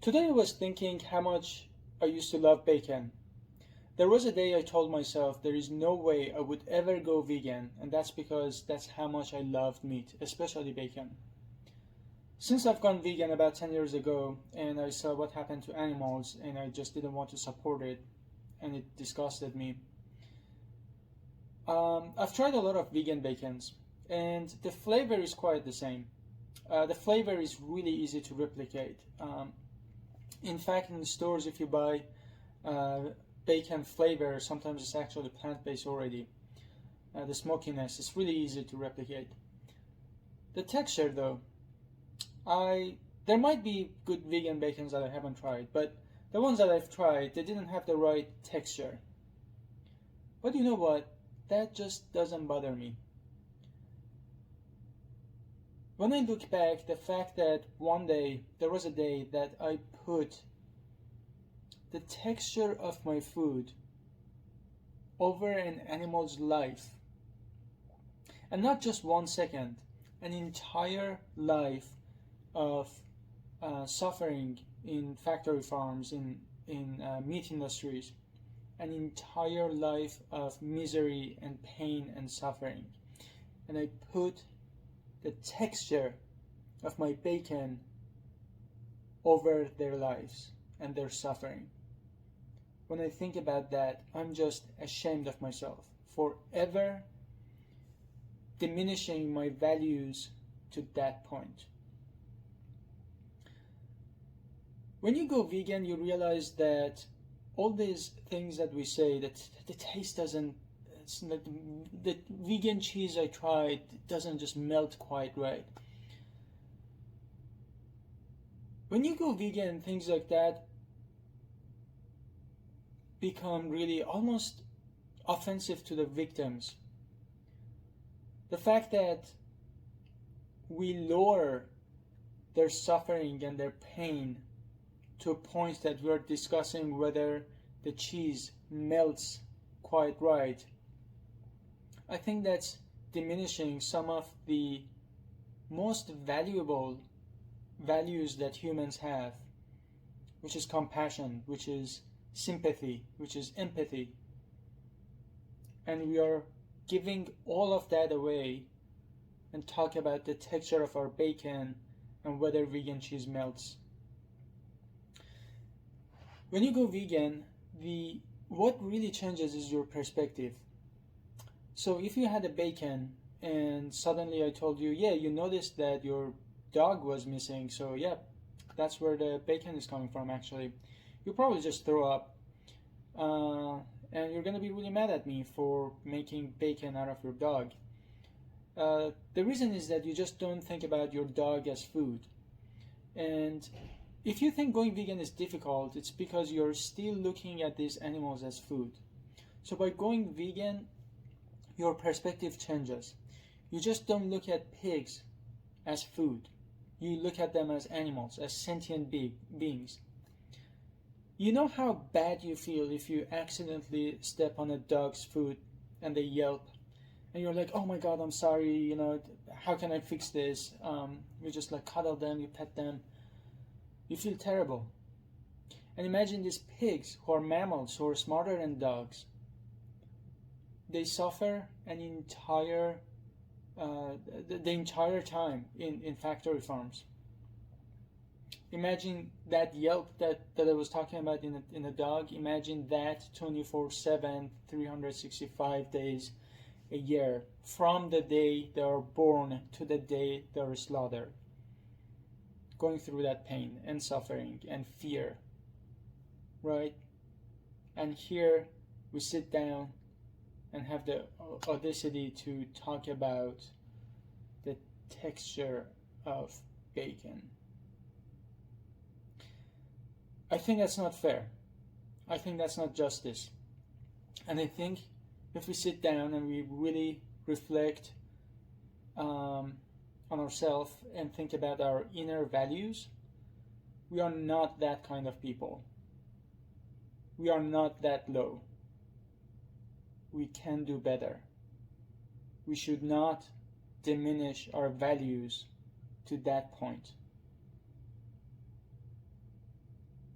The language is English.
Today I was thinking how much I used to love bacon. There was a day I told myself there is no way I would ever go vegan, and that's because that's how much I loved meat, especially bacon. Since I've gone vegan about 10 years ago and I saw what happened to animals and I just didn't want to support it and it disgusted me, I've tried a lot of vegan bacons and the flavor is quite the same. The flavor is really easy to replicate. In fact, in the stores, if you buy uh, bacon flavor, sometimes it's actually plant-based already. The smokiness is really easy to replicate. The texture, though, I there might be good vegan bacons that I haven't tried, but the ones that I've tried, they didn't have the right texture. But you know what? That just doesn't bother me. When I look back, the fact that one day, there was a day that I put the texture of my food over an animal's life, and not just 1 second, an entire life of suffering in factory farms, in meat industries, an entire life of misery and pain and suffering. And I put the texture of my bacon over their lives and their suffering. When I think about that, I'm just ashamed of myself for ever diminishing my values to that point. When you go vegan, you realize that all these things that we say, that the taste doesn't, it's not, the vegan cheese I tried doesn't just melt quite right. When you go vegan, things like that become really almost offensive to the victims. The fact that we lower their suffering and their pain to a point that we're discussing whether the cheese melts quite right, I think that's diminishing some of the most valuable values that humans have, which is compassion, which is sympathy, which is empathy. And we are giving all of that away and talk about the texture of our bacon and whether vegan cheese melts. When you go vegan, what really changes is your perspective. So if you had a bacon and suddenly I told you, yeah, you noticed that your dog was missing, so yeah, that's where the bacon is coming from actually. You'll probably just throw up, and you're gonna be really mad at me for making bacon out of your dog. The reason is that you just don't think about your dog as food. And if you think going vegan is difficult, it's because you're still looking at these animals as food. So by going vegan, your perspective changes. You just don't look at pigs as food. You look at them as animals, as sentient beings. You know how bad you feel if you accidentally step on a dog's foot and they yelp, and you're like, oh my god, I'm sorry, how can I fix this? You just like cuddle them, you pet them. You feel terrible. And imagine these pigs who are mammals, who are smarter than dogs. They suffer an entire the entire time in factory farms. Imagine that yelp that I was talking about in a dog. Imagine that 24/7, 365 days a year, from the day they are born to the day they are slaughtered, going through that pain and suffering and fear, right? And here we sit down and have the audacity to talk about the texture of bacon. I think that's not fair. I think that's not justice. And I think if we sit down and we really reflect on ourselves and think about our inner values, we are not that kind of people. We are not that low. We can do better. We should not diminish our values to that point.